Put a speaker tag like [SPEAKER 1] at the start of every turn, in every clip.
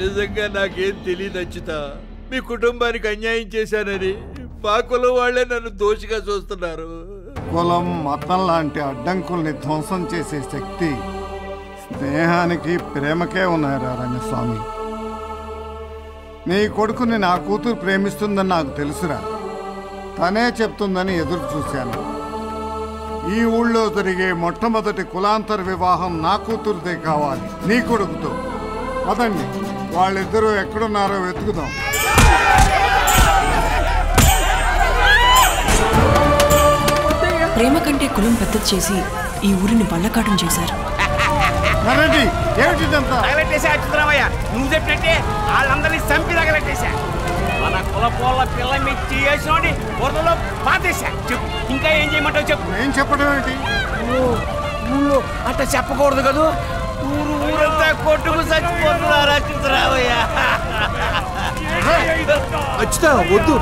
[SPEAKER 1] నిజంగా నాకేం తెలియదు అచ్యుత. మీ కుటుంబానికి అన్యాయం చేశానని మా కులం వాళ్లే నన్ను దోషిగా చూస్తున్నారు.
[SPEAKER 2] కులం మతం లాంటి అడ్డంకుల్ని ధ్వంసం చేసే శక్తి స్నేహానికి ప్రేమకే ఉన్నారా రంగస్వామి. నీ కొడుకుని నా కూతురు ప్రేమిస్తుందని నాకు తెలుసురా. తనే చెప్తుందని ఎదురు చూశాను. ఈ ఊళ్ళో జరిగే మొట్టమొదటి కులాంతర వివాహం నా కూతురుదే కావాలి, నీ కొడుకుతో. పదండి, వాళ్ళిద్దరూ ఎక్కడున్నారో వెతుకుదాం.
[SPEAKER 3] ప్రేమ కంటే కులం పెద్దది చేసి ఈ ఊరిని బళ్ళకాటం చేశారు.
[SPEAKER 4] నువ్వు చెప్పినట్టే వాళ్ళందరినీ చంపి తగలెట్టేశా. మన కులపోళ్ళ పిల్లని చేసినోడి బురదలో పాతేశా. చెప్పు, ఇంకా ఏం చేయమంటావు చెప్పు.
[SPEAKER 2] ఏం చెప్పడం ఏంటి?
[SPEAKER 4] ఊళ్ళో అట్లా చెప్పకూడదు కదా. ఊరంతా కొట్టుకు చచ్చిపోతున్నారు అచ్యుతరామయ్య.
[SPEAKER 1] అచ్యుత వద్దు.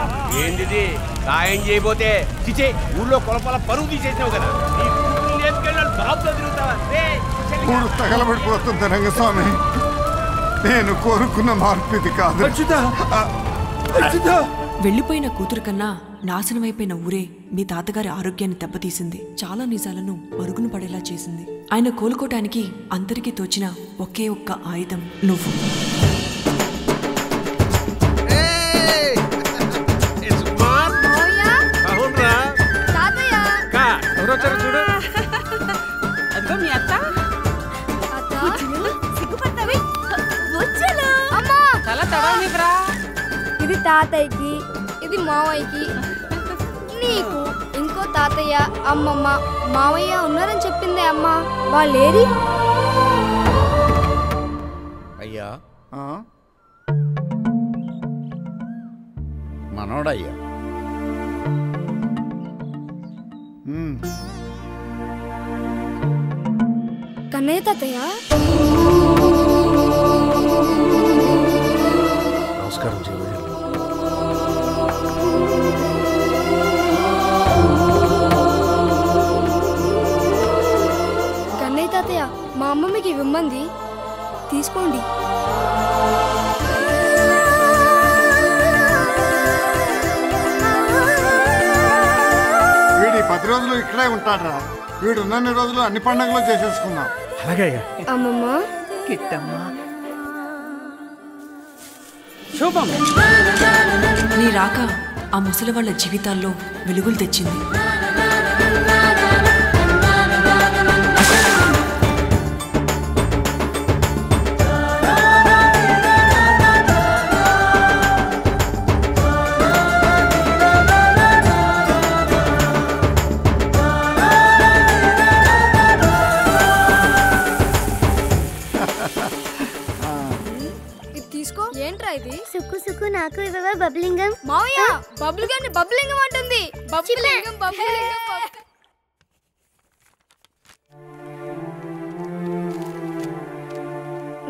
[SPEAKER 4] ఏంటిది సాయం చేయబోతే చిచే ఊళ్ళో కులపాల పరువు తీసేసినావు కదా.
[SPEAKER 2] ఊరు తగలబడిపోతుంది రంగస్వామి. నేను కోరుకున్న మార్పు ఇది కాదు.
[SPEAKER 3] వెళ్లిపోయిన కూతురు కన్నా నాశనమైపోయిన ఊరే మీ తాతగారి ఆరోగ్యాన్ని దెబ్బతీసింది. చాలా నిజాలను మరుగున పడేలా చేసింది. ఆయన కోలుకోటానికి అందరికీ తోచిన ఒకే ఒక్క ఆయుధం నువ్వు.
[SPEAKER 4] చూడు
[SPEAKER 5] అదిగో మీ అత్త. చాలా తడవనివ్వరా.
[SPEAKER 6] ఇది తాతయ్యకి, ఇది మావయ్యకి, నీకు ఇంకో తాతయ్య, అమ్మమ్మ, మావయ్య ఉన్నారని చెప్పిందే అమ్మ. వాళ్ళేరి?
[SPEAKER 7] అయ్యా మనోడయ్యా.
[SPEAKER 6] కన్నయ్య తాతయ్య.
[SPEAKER 7] నమస్కారం జీవయ్య.
[SPEAKER 6] కన్నయ్య తాతయ్య, మా అమ్మ మీకు ఇవ్వమంది, తీసుకోండి.
[SPEAKER 2] వీడి 10 రోజులు ఇక్కడే ఉంటాడరా. వీడు ఉన్నన్ని రోజులు అన్ని పండుగలు చేసేసుకున్నాం.
[SPEAKER 6] అమ్మమ్మ,
[SPEAKER 5] కిట్టమ్మా, శుభం.
[SPEAKER 3] నీ రాక ఆ ముసలి వాళ్ళ జీవితాల్లో వెలుగులు తెచ్చింది.
[SPEAKER 6] ఏంట్రా ఇది?
[SPEAKER 8] సుక్కు సుక్కు నాకు ఇవ్వవా బబ్లింగం?
[SPEAKER 6] మావయ్య, బబ్లింగం బబ్లింగం అంటుంది. బబ్లింగం బబ్లింగం.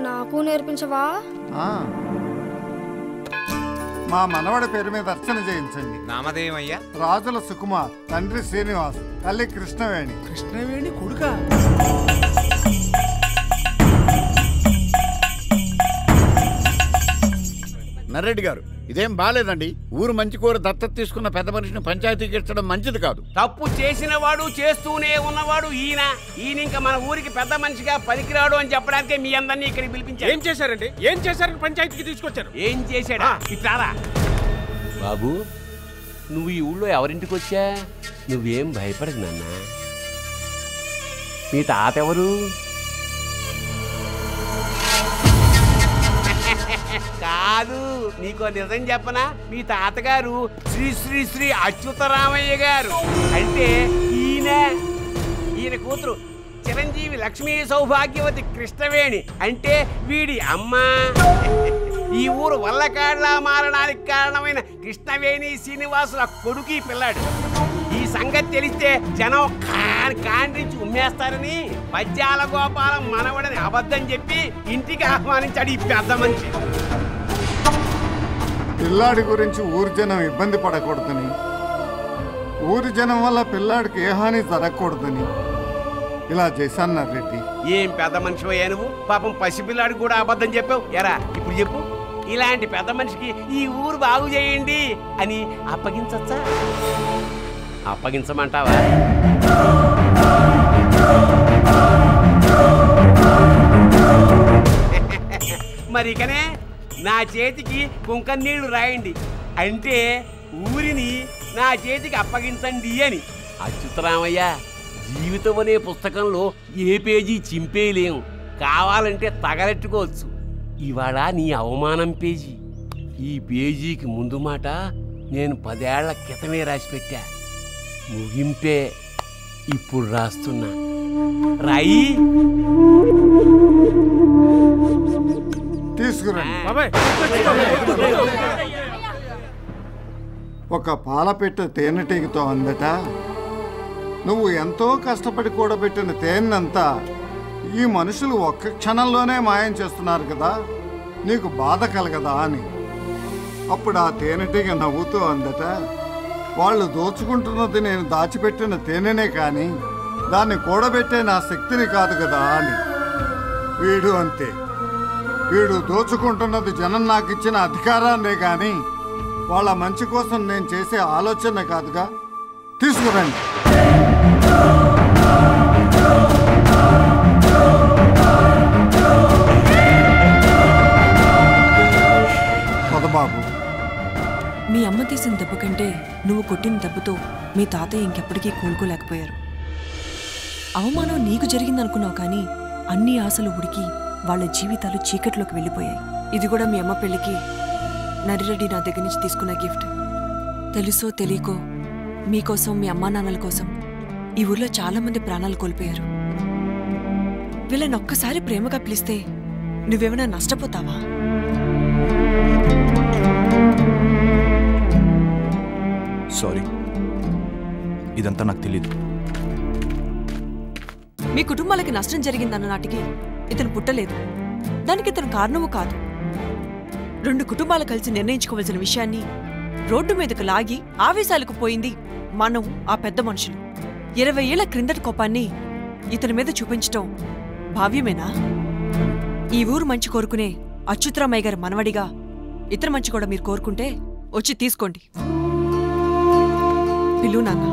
[SPEAKER 6] నాకు నేర్పించవా?
[SPEAKER 2] మా మనవడి పేరు మీద అర్చన చేయించండి.
[SPEAKER 4] నామదేవయ్యా?
[SPEAKER 2] రాజుల సుకుమార్, తండ్రి శ్రీనివాస్, తల్లి కృష్ణవేణి.
[SPEAKER 4] కృష్ణవేణి కొడుకా?
[SPEAKER 7] నర్రెడ్డి గారు, ఇదేం బాలేదండి. ఊరు మంచి కూర దత్తత తీసుకున్న పెద్ద మనిషిని పంచాయతీకి ఇచ్చడం మంచిది కాదు.
[SPEAKER 4] తప్పు చేసిన వాడు చేస్తూనే ఉన్నవాడు ఈయన. ఇంకా మన ఊరికి పెద్ద మనిషిగా పనికిరాడు అని చెప్పడానికే మీ అందరినీ ఇక్కడికి పిలిపించారు.
[SPEAKER 9] ఏం చేశారండి? ఏం చేశారని పంచాయతీకి తీసుకొచ్చారు?
[SPEAKER 4] ఏం చేశాడా? ఇట్లారా బాబు, నువ్వు ఈ ఊళ్ళో ఎవరింటికి వచ్చా? నువ్వేం భయపడకు నాన్న. మీ తాత ఎవరు? కాదు, నీకో నిజం చెప్పనా? మీ తాతగారు శ్రీ శ్రీ శ్రీ అచ్యుతరామయ్య గారు. అంటే ఈయన కూతురు చిరంజీవి లక్ష్మీ సౌభాగ్యవతి కృష్ణవేణి. అంటే వీడి అమ్మ. ఈ ఊరు వల్లకాడ్లా మారడానికి కారణమైన కృష్ణవేణి శ్రీనివాసుల కొడుకు పిల్లాడు. ఈ సంగతి తెలిస్తే జనం కాండ్రించి ఉమ్మేస్తారని పద్యాల గోపాలం మనవడని అబద్ధం చెప్పి ఇంటికి ఆహ్వానించాడు ఈ పెద్ద మనిషి.
[SPEAKER 2] పిల్లాడి గురించి ఊరి జనం ఇబ్బంది పడకూడదని, ఊరి జనం వల్ల పిల్లాడికి ఏ హాని జరగకూడదని ఇలా చేశాను నర్రెడ్డి.
[SPEAKER 4] ఏం పెద్ద మనిషి అయ్యా నువ్వు? పాపం పసిపిల్లాడికి కూడా అబద్ధం చెప్పావు. ఎరా ఇప్పుడు చెప్పు, ఇలాంటి పెద్ద మనిషికి ఈ ఊరు బాగు చేయండి అని అప్పగించచ్చా? అప్పగించమంటావా? మరి ఇకనే నా చేతికి కుంకం నీళ్లు రాయండి, అంటే ఊరిని నా చేతికి అప్పగించండి అని. అచ్యుతరామయ్య, జీవితం అనే పుస్తకంలో ఏ పేజీ చింపేయలేము, కావాలంటే తగలెట్టుకోవచ్చు. ఇవాళ నీ అవమానం పేజీ. ఈ పేజీకి ముందు మాట నేను 10 ఏళ్ల క్రితమే రాసి పెట్టా. ముగింపే ఇప్పుడు రాస్తున్నా. రాయి.
[SPEAKER 2] తీసుకురండి. ఒక పాలపెట్టె తేనెటీగతో అందట, నువ్వు ఎంతో కష్టపడి కూడబెట్టిన తేనెంతా ఈ మనుషులు ఒక్క క్షణంలోనే మాయం చేస్తున్నారు కదా, నీకు బాధ కలగదా అని. అప్పుడు ఆ తేనెటీగ నవ్వుతూ అందట, వాళ్ళు దోచుకుంటున్నది నేను దాచిపెట్టిన తేనెనే కానీ దాన్ని కూడబెట్టే నా శక్తిని కాదు కదా అని. వీడు అంతే, వీడు దోచుకుంటున్నది జనం నాకు ఇచ్చిన అధికారాన్నే కానీ వాళ్ళ మంచి కోసం నేను చేసే ఆలోచన కాదుగా. తీసుకురండి. బాబు,
[SPEAKER 3] మీ అమ్మ తీసిన దెబ్బ కంటే నువ్వు కొట్టిన దెబ్బతో మీ తాతయ్య ఇంకెప్పటికీ కోలుకోలేకపోయారు. అవమానం నీకు జరిగిందనుకున్నావు కానీ అన్ని ఆశలు ఉడికి వాళ్ళ జీవితాలు చీకట్లోకి వెళ్ళిపోయాయి. ఇది కూడా మీ అమ్మ పెళ్లికి నరిరెడ్డి నా దగ్గర నుంచి తీసుకున్న గిఫ్ట్. తెలుసో తెలియకో మీకోసం, మీ అమ్మా నాన్నల కోసం ఈ ఊర్లో చాలా మంది ప్రాణాలు కోల్పోయారు. వీళ్ళని ఒక్కసారి ప్రేమగా పిలిస్తే నువ్వేమైనా నష్టపోతావా?
[SPEAKER 10] సారీ, ఇదంతా నాకు తెలీదు.
[SPEAKER 3] మీ కుటుంబాలకి నష్టం జరిగిందన్న నాటికి ఇతను పుట్టలేదు, దానికి ఇతను కారణము కాదు. 2 కుటుంబాలు కలిసి నిర్ణయించుకోవాల్సిన విషయాన్ని రోడ్డు మీదకు లాగి ఆవేశాలకు పోయింది మనం, ఆ పెద్ద మనుషులు. 20 ఏళ్ల క్రిందటి కోపాన్ని ఇతని మీద చూపించటం భావ్యమేనా? ఈ ఊరు మంచి కోరుకునే అచ్యుతరామయ్య గారి మనవడిగా ఇతర మంచి కూడా మీరు కోరుకుంటే వచ్చి తీసుకోండి. పిల్లు నాన్న,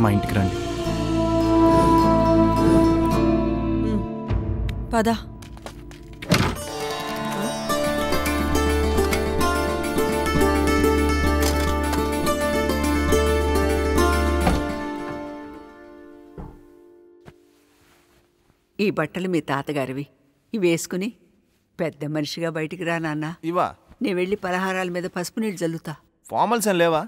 [SPEAKER 10] మా ఇంటికి రండి.
[SPEAKER 3] పద.
[SPEAKER 5] ఈ బట్టలు మీ తాతగారివి, ఇవి వేసుకుని పెద్ద మనిషిగా బయటికి రా నాన్న.
[SPEAKER 10] ఇవా?
[SPEAKER 5] నేను వెళ్ళి పలహారాల మీద పసుపు నీళ్ళు చల్లుతా.
[SPEAKER 10] ఫార్మల్స్ ఏం లేవా?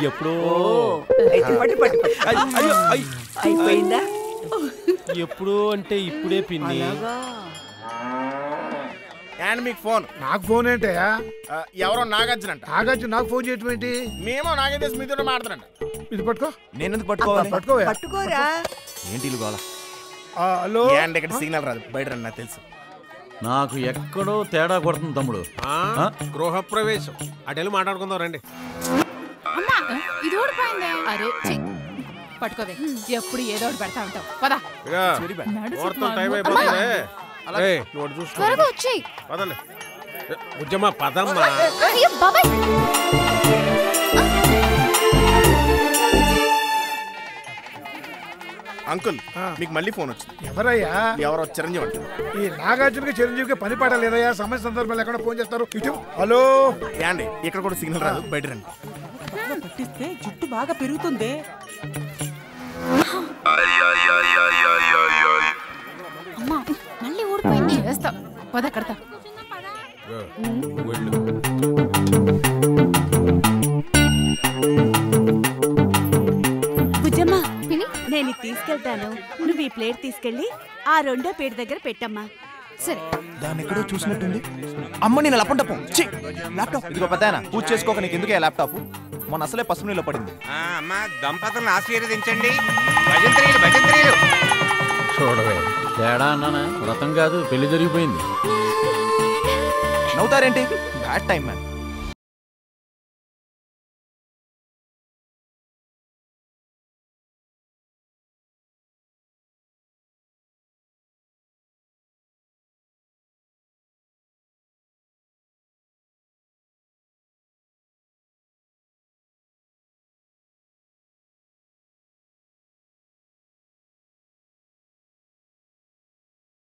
[SPEAKER 9] ఎప్పుడో
[SPEAKER 5] అయిపోయిందా?
[SPEAKER 9] ఎప్పుడు అంటే ఇప్పుడే పిన్ని.
[SPEAKER 7] అండ్ మీకు ఫోన్.
[SPEAKER 2] నాకు ఫోన్ ఏంటయ్యా?
[SPEAKER 7] ఎవరో నాగార్జున అంట.
[SPEAKER 2] నాగార్జున నాకు ఫోన్ చేయటం ఏంటి?
[SPEAKER 7] మేము నాగేదేశ్ మీతో మాట్లాడంట.
[SPEAKER 2] ఇది పట్టుకో.
[SPEAKER 10] నేను ఎందుకు పట్టుకోవాలి?
[SPEAKER 5] పట్టుకోరా.
[SPEAKER 10] ఏంటి ఇల్లు కావాలా?
[SPEAKER 2] హలో.
[SPEAKER 7] అండ్ ఇక్కడ సిగ్నల్ రాదు, బయట రండి, నాకు తెలుసు.
[SPEAKER 11] నాకు ఎక్కడో తేడా కొడుతుంది తమ్ముడు.
[SPEAKER 9] గృహప్రవేశం అటెళ్ళి మాట్లాడుకుందాం రండి.
[SPEAKER 12] ఇది ఊడిపోయింది. అరే పట్టుకోవే, ఎప్పుడు ఏదో ఒకటి పెడతా ఉంటావు. పదా
[SPEAKER 9] టైం అయిపోతుంది.
[SPEAKER 6] త్వరగా వచ్చేయ్.
[SPEAKER 9] పదండి. ఉజ్జమ్మా పదమ్మా.
[SPEAKER 7] అంకుల్, మీకు మళ్ళీ ఫోన్ వచ్చింది.
[SPEAKER 2] ఎవరయ్యా?
[SPEAKER 7] ఎవరో చిరంజీవి అంట.
[SPEAKER 2] ఈ నాగార్జునకి చిరంజీవికి పని పాట లేదయ్యా? సమయ సందర్భాలు ఎక్కడ ఫోన్ చేస్తారు? ఇటు. హలో.
[SPEAKER 7] యాండి ఇక్కడ కూడా సిగ్నల్ రాదు, బయట రండి.
[SPEAKER 5] పట్టిస్తే జుట్టు బాగా పెరుగుతుంది.
[SPEAKER 12] అమ్మా మళ్ళీ ఊడిపోయింది. వేస్తా పద కడతా. బుజ్జమ్మ పిన్ని
[SPEAKER 13] నేను ఇది తీసుకెళ్తాను. నువ్వు ఈ ప్లేట్ తీసుకెళ్ళి ఆ రెండో ప్లేట్ దగ్గర పెట్టమ్మా. సరే.
[SPEAKER 10] దాన్ని ఎక్కడో చూసినట్టుంది. అమ్మ నేను లపంటపం ల్యాప్టాప్ ఇదిగో పెద్దాయన పూజ చేసుకోక నీకు ఎందుకే ల్యాప్టాప్? మొన్న అసలే పసుపు నీళ్ళు పడింది.
[SPEAKER 4] అమ్మా దంపతులను ఆశీర్వదించండి. భజంత్రీలు భజంత్రీలు.
[SPEAKER 11] చూడవే తేడా అన్నానా? వ్రతం కాదు పెళ్లి జరిగిపోయింది.
[SPEAKER 10] నవ్వుతారేంటి? Bad time man.